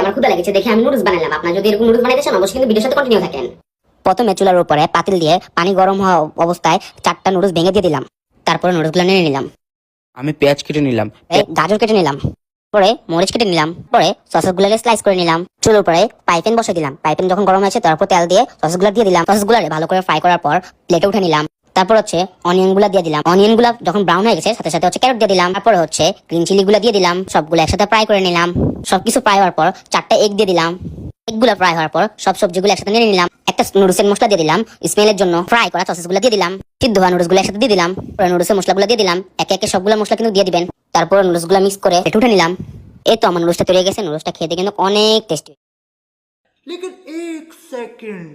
আমার ক্ষুধা লেগেছে দেখে আমি নুডলস বানালাম। আপনারা যদি এরকম নুডলস বানাইতে চান অবশ্যই কিন্তু ভিডিওর সাথে কন্টিনিউ থাকেন। প্রথমে চুলার উপরে পাতিল দিয়ে পানি গরম হওয়া অবস্থায় 4টা নুডলস ভেঙে দিয়ে দিলাম। তারপরে নুডলসগুলো নিয়ে নিলাম। আমি পেঁয়াজ কেটে নিলাম। গাজর কেটে নিলাম। পরে মরিচ কেটে নিলাম। পরে সসগুলোকে স্লাইস করে নিলাম। চুলোর উপরে পাইপেন বসে দিলাম। পাইপেন যখন গরম হয়েছে তারপর তেল দিয়ে সসগুলো দিয়ে দিলাম। সসগুলো ভালো করে ফ্রাই করার পর প্লেটে উঠে নিলাম। তারপর হচ্ছে অনিয়ন গুলা দিয়ে দিলাম। অনিয়ন গুলা যখন ব্রাউন হয়ে গেছে সাথে সাথে হচ্ছে ক্যারট দিয়ে দিলাম। তারপরে হচ্ছে গ্রিন চিলি গুলা দিয়ে দিলাম। সবগুলো একসাথে ফ্রাই করে নিলাম। সবকিছু ফ্রাই হওয়ার পর 4টা এগ দিয়ে দিলাম। এগুলো ফ্রাই হওয়ার পর সব সবজিগুলো একসাথে নিয়ে নিলাম। একটা নুডলসের মশলা দিয়ে দিলাম স্মেলের জন্য। ফ্রাই করা সসেসগুলো দিয়ে দিলাম। সিদ্ধ হওয়া নুডলসগুলো একসাথে দিয়ে দিলাম। পরে নুডলসের মশলাগুলো দিয়ে দিলাম। একে একে সবগুলো মশলা কিন্তু দিয়ে দিবেন। তারপর নুডলসগুলো মিক্স করে প্লেটে উঠে নিলাম। এই তো আমার নুডলসটা তৈরি হয়ে গেছে। নুডলসটা খেতে কিন্তু অনেক টেস্টি। लेकिन एक सेकंड